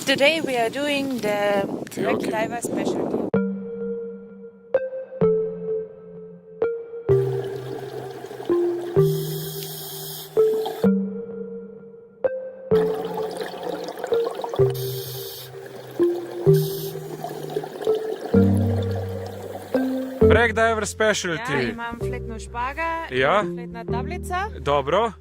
Today we are doing the wreck Okay. diver specialty. Wreck diver Ja, specialty. imam fletno špaga, Ja. imam fletna tablica. Dobro.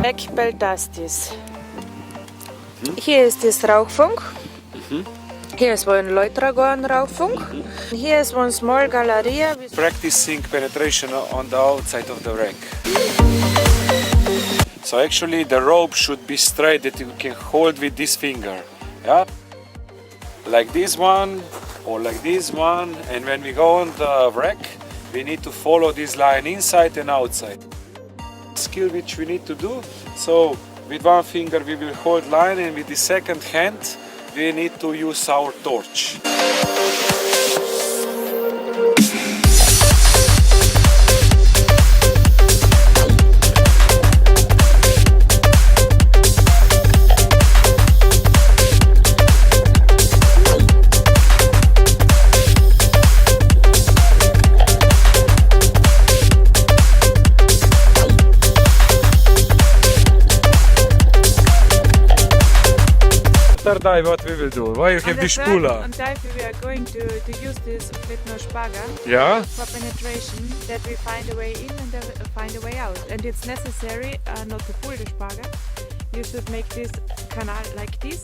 Wreck belt does this. Hier ist das Rauchfunk. Here is one Leutragon Rauchfunk. Here is one small Galeria with Practicing penetration on the outside of the wreck. So actually the rope should be straight that you can hold with this finger. Yeah? Like this one or like this one, and when we go on the wreck we need to follow this line inside and outside. Skill which we need to do. So with one finger we will hold line, and with the second hand we need to use our torch. Third dive, what we will do? Why you On have the this third spula? on dive we are going to use this fletno špaga Yeah? for penetration, that we find a way in and find a way out. And it's necessary not to pull the špaga. You should make this canal like this